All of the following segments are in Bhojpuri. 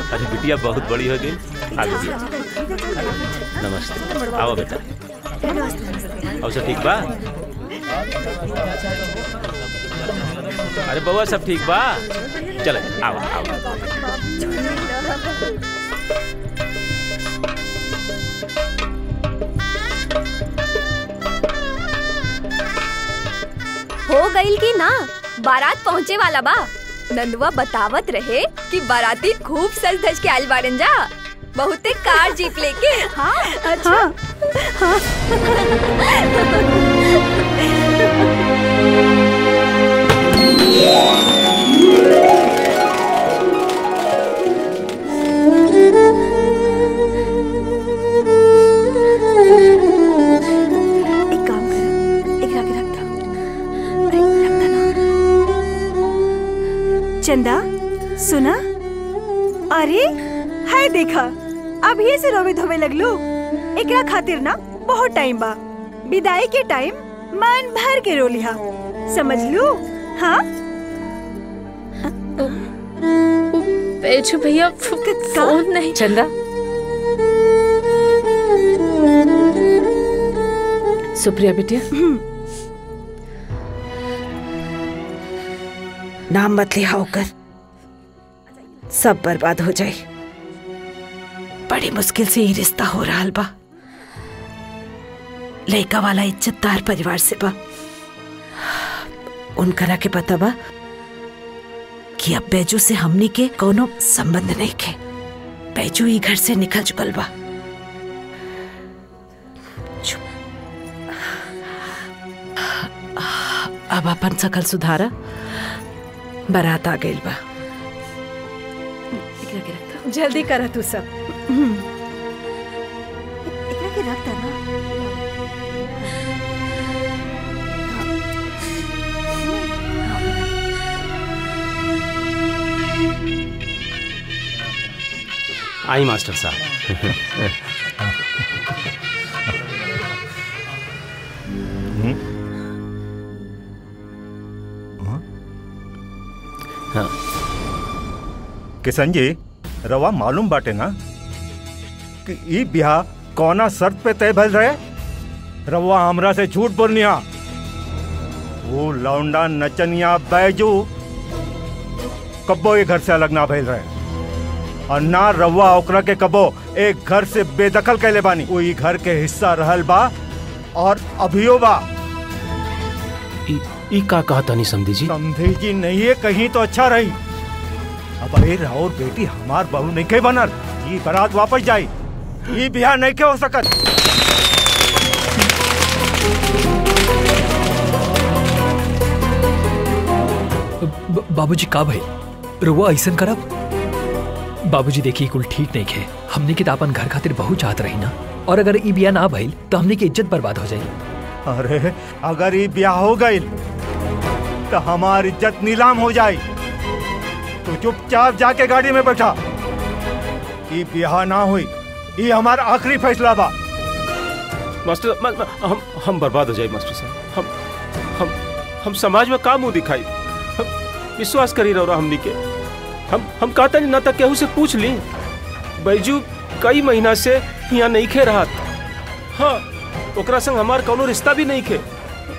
अरे बिटिया बहुत बड़ी हो गई। आगे दिया। नमस्ते। आओ बेटा। और सब ठीक बा? अरे बउआ सब ठीक बा? चलो आओ आओ। हो गईल की ना, बारात पहुँचे वाला बा। नंदुआ बतावत रहे कि बाराती खूब सज धज के आइल बाड़न जा, बहुते कार जीप लेके। हाँ अच्छा। हाँ। चंदा सुना, अरे हाय देखा, अब ये से रोवे धोवे लगलो। एकरा खातिर ना बहुत टाइम बा, विदाई के टाइम मन भर के रो लिहा, समझ लू? हाँ बेचू भैया फोन नहीं। चंदा सुप्रिया बेटिया, नाम मत लिया होकर, सब बर्बाद हो जाए। बड़ी मुश्किल से ही रिश्ता हो रहा बा, लड़का वाला इज्जतदार परिवार से बा। उनकरा के पता बा कि अब बैजू से हमनी के कोनो संबंध नहीं के। बैजू ही घर से निकल चुकल बा। अब अपन सकल सुधारा, बारात आ गई बा। जल्दी करा तू सब। एकरा के रखता ना। आई मास्टर साहब। हाँ। किशन जी, रवा मालूम बाटे ना कि ई ब्याह कौना शर्त पे तय भइल रहे? रवा हमरा से झूठ बोलनिया। वो लौंडा नचनिया बैजू कब्बो ये घर से अलग ना भइल रहे, और ना रवा ओकरा के कब्बो एक घर से बेदखल कैले बानी। वो ई घर के हिस्सा रहल बा और अभियो बा। ई का कहा था नहीं समझी जी? समझी जी नहीं है कहीं तो अच्छा रही। अब अरे राउर बेटी हमार बहू नहीं के बनल, ये बारात वापस जाई, ये ब्याह नहीं के हो सकत। बाबूजी का भाई रुआ ऐसन करब? बाबूजी देखिए कुल ठीक नहीं है। हमने के अपन घर खातिर बहुत चाहत रही ना, और अगर ई ब्याह ना भइल तो हमने की इज्जत बर्बाद हो जाई। अरे अगर ये ब्याह हो गई तो हमारी इज्जत नीलाम हो जाए। तो चुपचाप जाके गाड़ी में बैठा। ये ब्याह ना हुई, ये हमारा आखिरी फैसला बा। मास्टर हम बर्बाद हो जाए मास्टर साहब। हम समाज में का मुंह दिखाई? हम विश्वास करी रहो हमनी के। हम कहता नहीं ना तक केहू से पूछ ली। बैजू कई महीना से यहाँ नहीं खे रहा। हाँ, ओकरा संग हमार कोनो रिश्ता भी नहीं खे।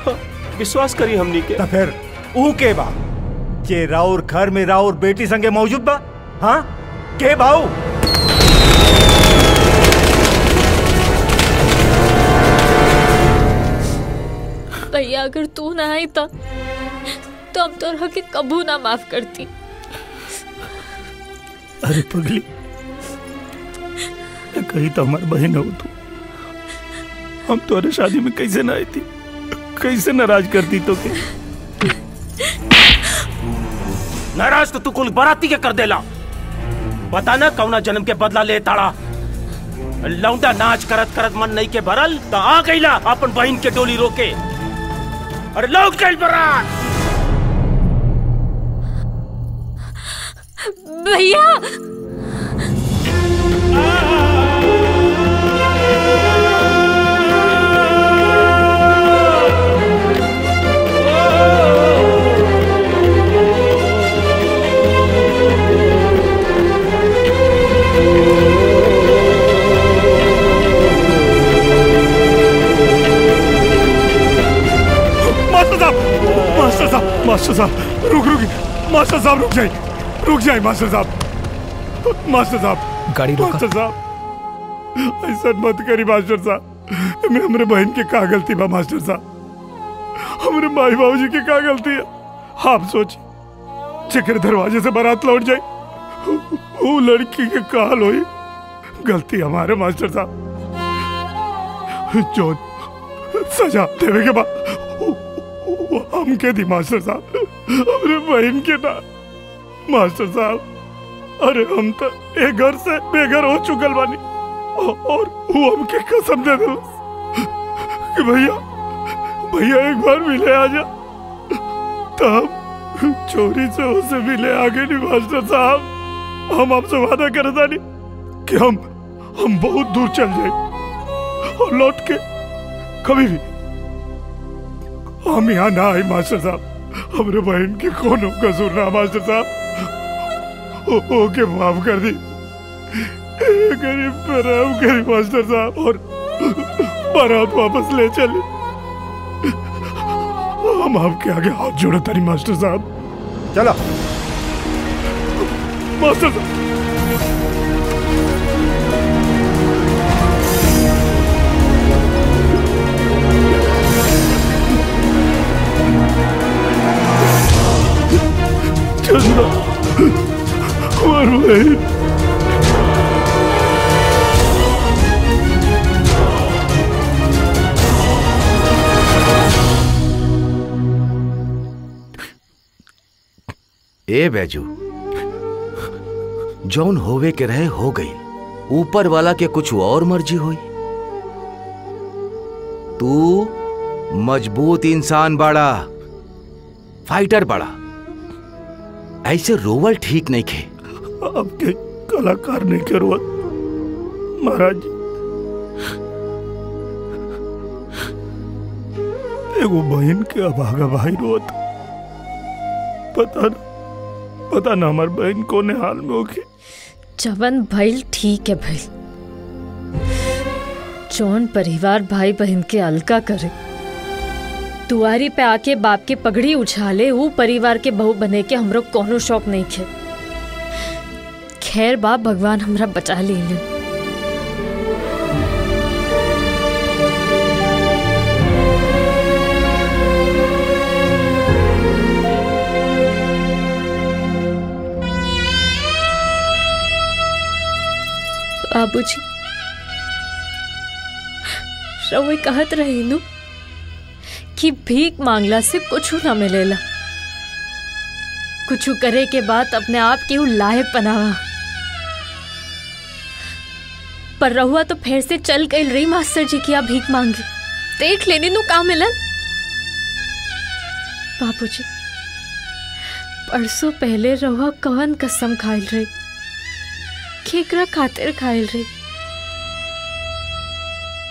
हाँ, विश्वास करी हमनी के। तो फिर ऊ के बा जे राउर घर में राउर बेटी संगे मौजूद बा? हाँ के भाऊ? भैया अगर तू ना आई तो अब तो के कबू ना माफ करती। अरे पगली, कहीं तो हमारी बहन हो तू। हम तुम्हारे शादी में कैसे ना आई थी, कैसे नाराज करती तो के? नाराज तो तू कुल बाराती के कर देला। बता ना कौना जन्म के बदला ले ताड़ा। लौंडा नाच करत करत मन नहीं के भरल तो आ गईला अपन बहन के डोली रोके। अरे लौट गई बारात। भैया मास्टर साहब रुक मास्टर साहब रुक जाए मास्टर साहब गाड़ी रोका। मास्टर साहब ऐसा मत करी मास्टर साहब। हमरे बहन के का गलती बा मास्टर साहब? हमरे माई बाबूजी की का गलती है? आप सोच चक्कर दरवाजे से बारात लौट जाए, वो लड़की के काल हुई। गलती हमारे मास्टर साहब। जोन सजा देवे के बाद हम के दी मास्टर साहब, हमरे बहन के ना मास्टर साहब। अरे हम तो एक घर से बेघर हो चुकल बानी और वो हमके कसम दे दे कि भैया एक बार मिले आजा। तब चोरी से उसे मिले आगे नहीं मास्टर साहब। हम आपसे वादा करे था नहीं कि हम बहुत दूर चल जाए और लौट के कभी भी हम यहाँ ना आए मास्टर साहब। हमरे बहन के कोनो कसूर ना मास्टर साहब। ओके माफ कर दी, गरीब प्रणाम करी मास्टर साहब और बारात वापस ले चले। हम आपके आगे हाथ जोड़े तारी मास्टर साहब। चलो मास्टर साहब। चंदा हमार भाई ए बैजू, जौन होवे के रहे हो गई। ऊपर वाला के कुछ और मर्जी हुई। तू मजबूत इंसान बड़ा, फाइटर बड़ा। ऐसे रोवल ठीक नहीं खे। आपके कलाकार नहीं के रोवत महाराज। एगो बहन के अभागा भाई रोवत। पता ना हमार बहन कोने हाल में होगी। जवन भइल ठीक है भइल। जौन परिवार भाई बहन के अलका करे, दुआरी पे आके बाप के पगड़ी उछाले, वो परिवार के बहू बने के हमरो कोनो शौक नहीं खे। खैर बाप भगवान हमरा बचा लीन। बाबूजी रउए कहत रही नु कि भीख मांगला से कुछ ना मिलेला, कुछ करे के बाद अपने आप के लायक बनावा। पर रहुआ तो फिर से चल गई रही मास्टर जी की भीख मांगे। देख लेने नु का मिलन। बाबूजी परसों पहले रहुआ कवन कसम खाइल रही, केकरा खातिर खाइल रही?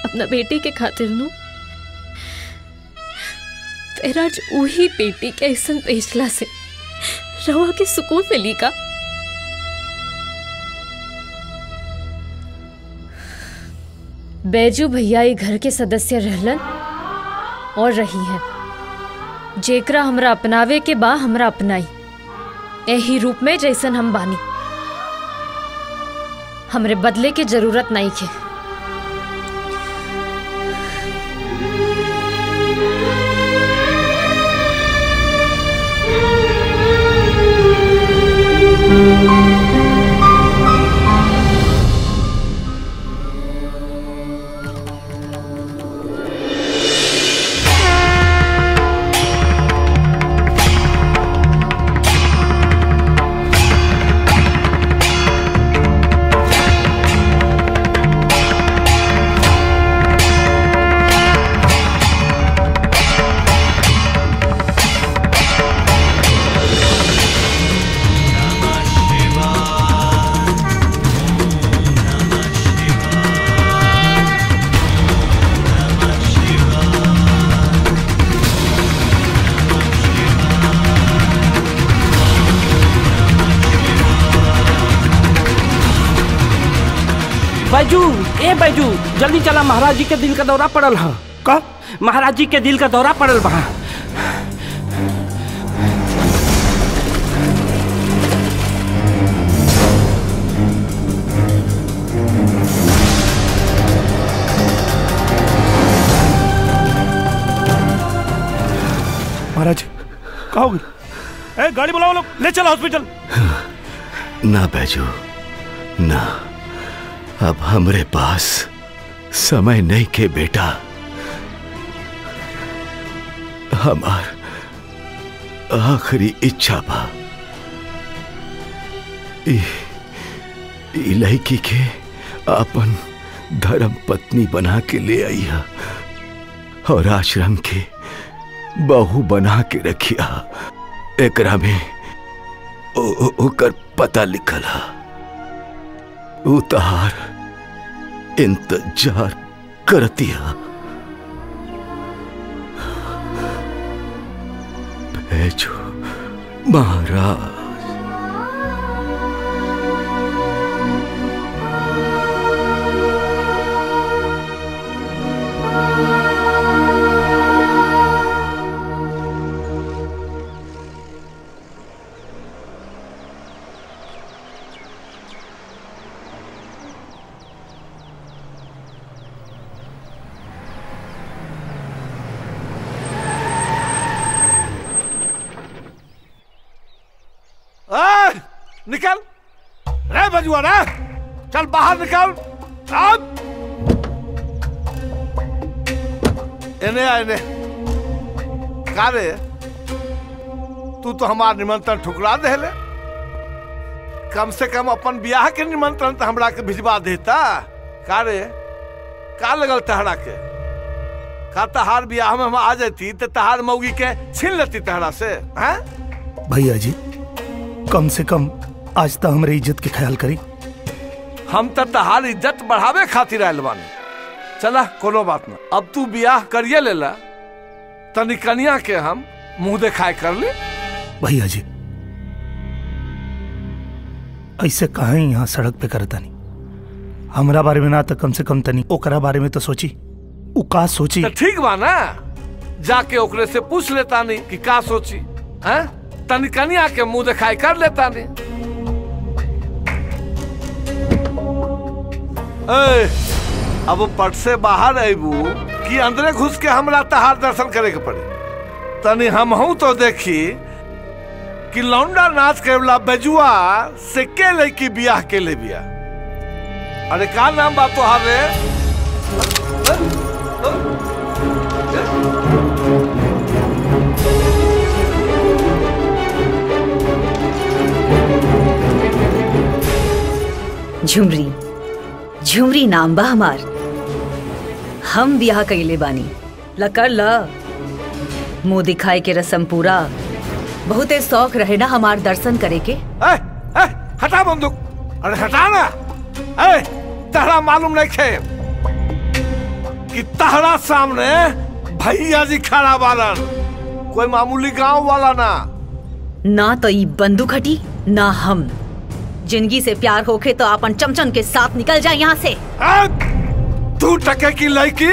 अपना बेटी के खातिर नु। फिर आज वही बेटी के ऐसा बेचला से रहुआ के सुकून मिली का? बैजू भैया ये घर के सदस्य रहलन और रही है। जेकरा हमरा अपनावे के बा हमरा अपनाई, यही रूप में जैसन हम बानी। हमरे बदले के जरूरत नहीं खे। बैजू, ए बैजू, जल्दी चला, महाराज जी के दिल का दौरा पड़ल है। का? महाराज जी के दिल का दौरा पड़ल बा। महाराज कहा होगी? गाड़ी बुलाओ लोग, ले चलो हॉस्पिटल। ना बैजू ना, अब हमरे पास समय नहीं के बेटा। हमार आखिरी इच्छा बा ई लड़की के अपन धर्म पत्नी बना के ले आइया और आश्रम के बहू बना के रखिया। एकरा में ओकर पता लिखल है, उतार इंतजार करतिया। बैजू महाराज। निकल रे बजुआ रे, चल बाहर निकल। अब इन्हें आने का रे, तू तो हमार निमंत्रण ठुकरा दे ले। कम से कम अपन ब्याह के निमंत्रण तो हमरा के भिजवा देता। का रे, का लगल तहरा के? का तहार ब्याह में हम आ जाती तो तहार मौगी के छीन लेती तहरा से? हैं भैया जी, कम से कम आज तक हमारी इज्जत के ख्याल करी। हम तो तहार इज्जत बढ़ावे खातिर आयल बानी। चला कोनो बात ना, अब तू ब्याह करिए लेला, तनी कनिया के हम मुंह दिखाए कर ले। भैया जी ऐसे कहा यहाँ सड़क पे करता नहीं, हमरा बारे में ना तो कम से कम तनी ओकरा बारे में तो सोची। उ का सोची? तो ठीक बा ना, जाके ओकरे से पूछ लेता नहीं कि का सोची। हैं तनी कनिया के मुंह दिखाई कर लेता नहीं। अब पट से बाहर आबू कि अंदरे घुस के हमरा तहार दर्शन करे के पड़े? तनी हमहू तो देखी कि लौंडा नाच के वाला बेजुआ से के लड़की बियाह के ले बिया। अरे का नाम बा तोहार रे? झुमरी, झुमरी नाम बा हमार। हम ब्याह कइले बानी, लकर ल मुंह दिखाए के रस्म पूरा। बहुते शौक रहे ना हमार दर्शन करे के। हटा बंदूक, अरे हटा ना। तहरा मालूम नहीं खे कि तहरा सामने भैया जी खड़ा बालन, कोई मामूली गांव वाला ना। ना तो ई बंदूक हटी ना हम। जिंदगी से प्यार होके तो अपन चमचन के साथ निकल जाए यहाँ से। तू टके की लड़की,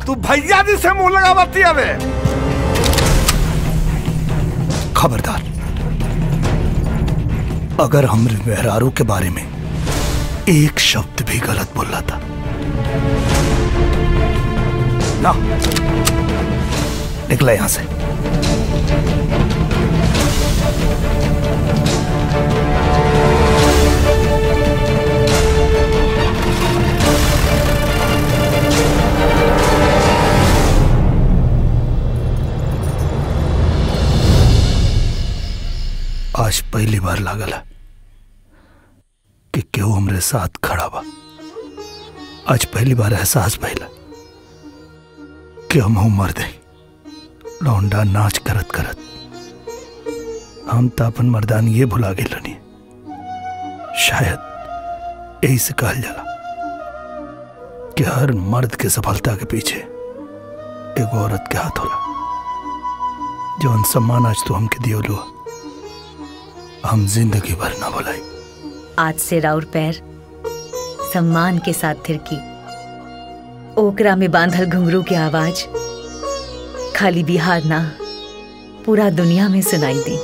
तू भैया जी से मुंह लगावती है। खबरदार, अगर हमरे मेहरारू के बारे में एक शब्द भी गलत बोल रहा था ना, निकला यहां से। आज पहली बार लागल है कि केहू हमरे साथ खड़ा बा। आज पहली बार एहसास भइला कि हम मर दे लौंडा नाच करत करत। हम तो अपन मर्दान ये भुला गए रनी। शायद यही से कहल जाला कि हर मर्द के सफलता के पीछे एक औरत के हाथ होला। जो सम्मान आज तो हमके दियो लो, हम जिंदगी भर ना भुलाई। आज से राउर पैर सम्मान के साथ थिरकी। ओकरा में बांधल घुंघरू की आवाज खाली बिहार ना पूरा दुनिया में सुनाई दी।